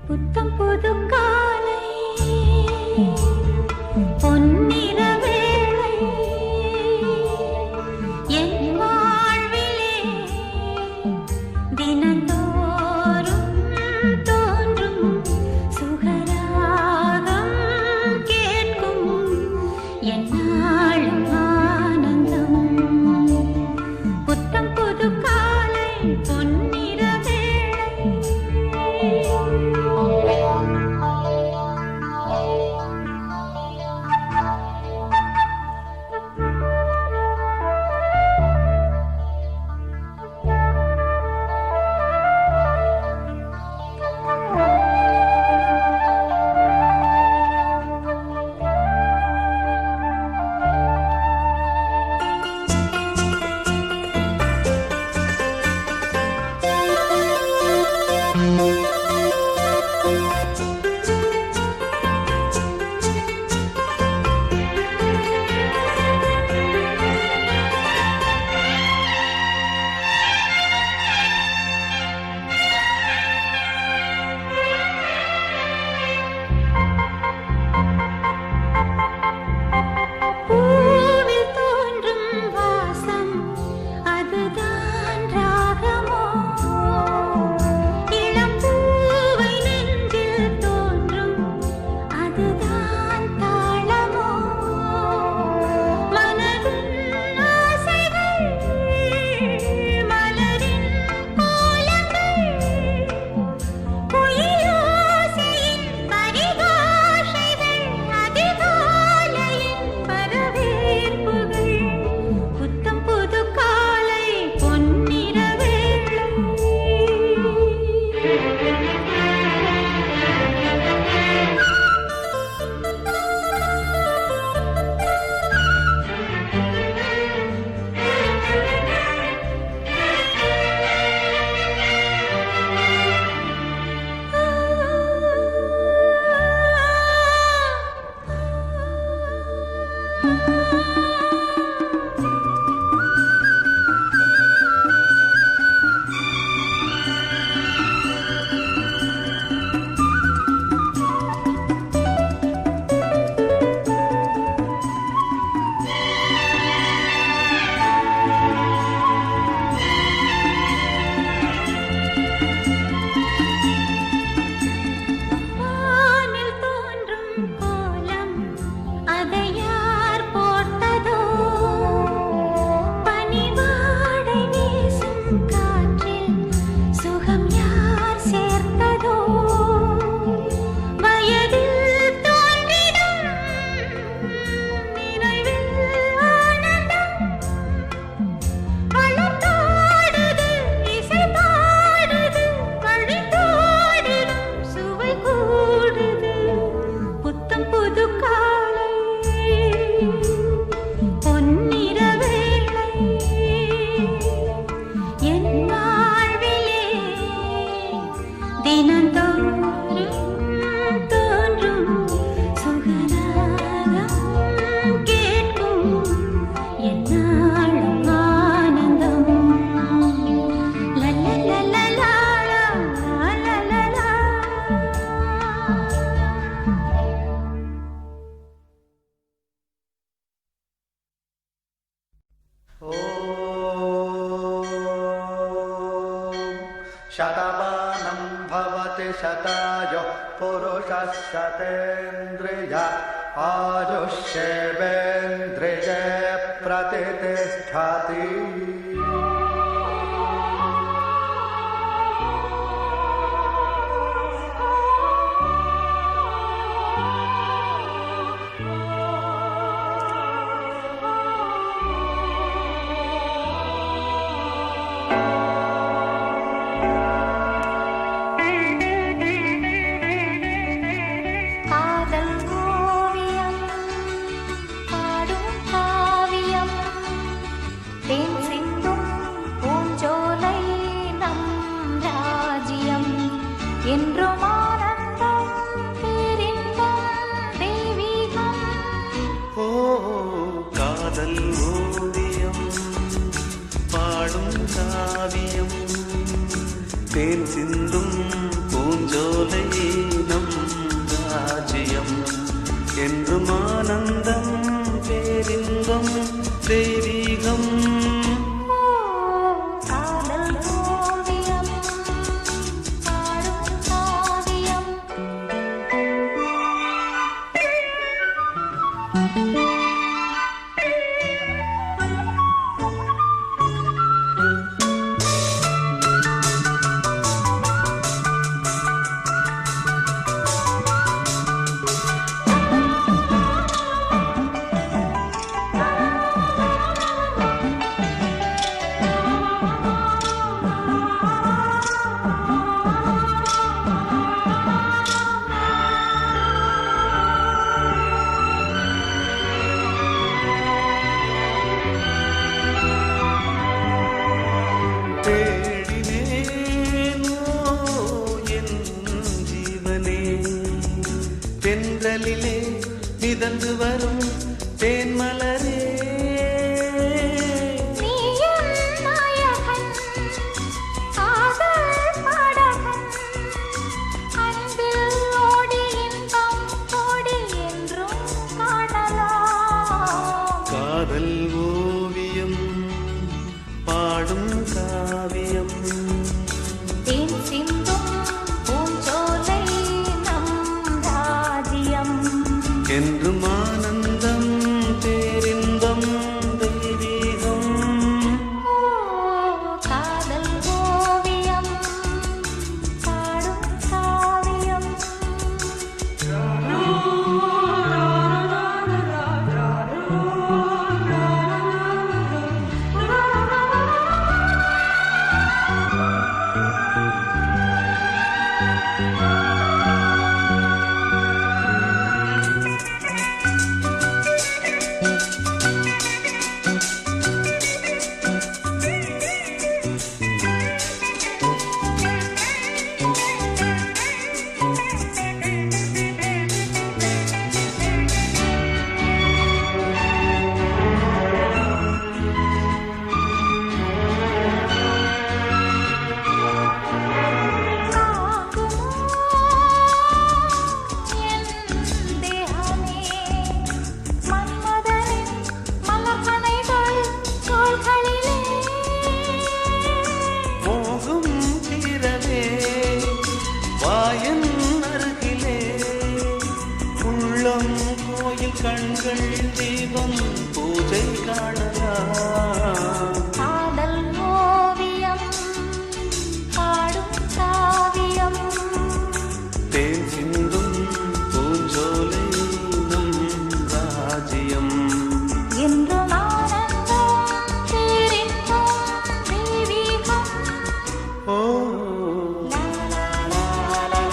புத்தம் புது காலை பொன்னிற வேளை என் வாழ்விலே தினந்தோறும் தோன்றும் சுகராகம் கேட்கும் என்னாலும் ஆனந்தம். புத்தம் புது காலை பொன்னிற வேளை शतमानं भवति शतायुः पुरुषः शतेन्द्रिय आयुष्येवेन्द्रिये प्रतिष्ठति। காதல் ஓவியம் காதல் ஓவியம் பாடும் காவியம் தேன் சிந்தும் பூஞ்சோலையே நம் ராஜ்யம் என்றும் ஆனந்தம் பேரின்பம் தெய்வீகம் காதல் ஓவியம் பாடும் காவியம் தேடினேனோ என் ஜீவனே தென்றலிலே மிதந்து வரும் தேன்மலரே நீயும் நாயகன் காதல் பாடகன் அன்பில் ஓடி இன்பம் கோடி என்றும் காணலாம் காதல் ஓவியம் பாடும் காவியம் தேன் சிந்தும் பூஞ்சோலை நம் ராஜ்யம் என்றும் ஆனந்தம் பேரின்பம் தெய்வீகம் காதல் ஓவியம் பாடும் காவியம் மோகம் தீரவே வாயன் அருகிலே உள்ளம் கோயில் கண்கள் தீபம் பூஜை காணலாம் காதல் ஓவியம் பாடும் காவியம் தேன் சிந்தும் பூஞ்சோலை நம் ராஜ்யம் என்று ஆனந்தம் பேரின்பம் தெய்வீகம் ஓ லா லா லா லா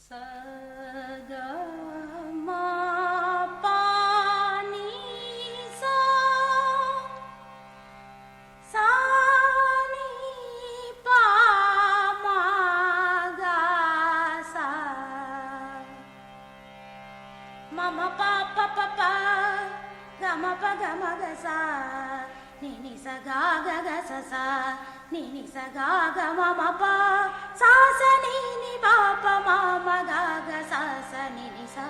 சகா மா பா நீ சா சா நீ பா மா கா சா மம பா பா பா பா க ம ப க ம க சா நீ நீ ச கா க க ச சா நீ நீ ச கா க ம ம பா சா ச நீ நீ பா ப ம ம க க சா ச நீ நீ சா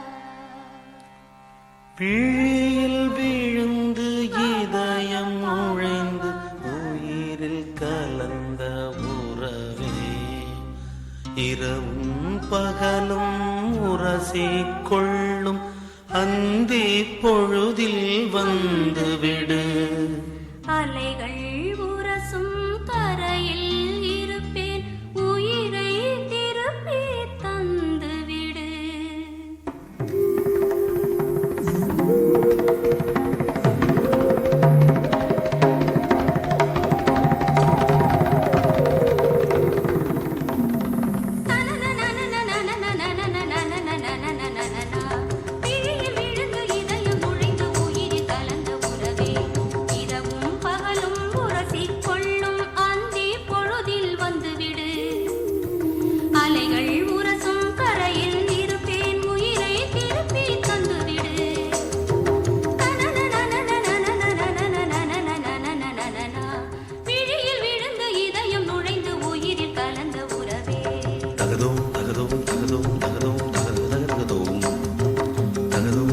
பிழியில் விழுந்து இதயம் நுழைந்து உயிரில் கலந்த உறவே இரவும் பகலும் உரசிக் கொள்ளும் அந்தி பொழுதில் வந்துவிடு அலைகள் உரசும் கரையில் இருப்பேன் உயிரை திருப்பி தந்துவிடு பிழியில் விழுந்து இதயம் நுழைந்து உயிரில் கலந்த தகதும்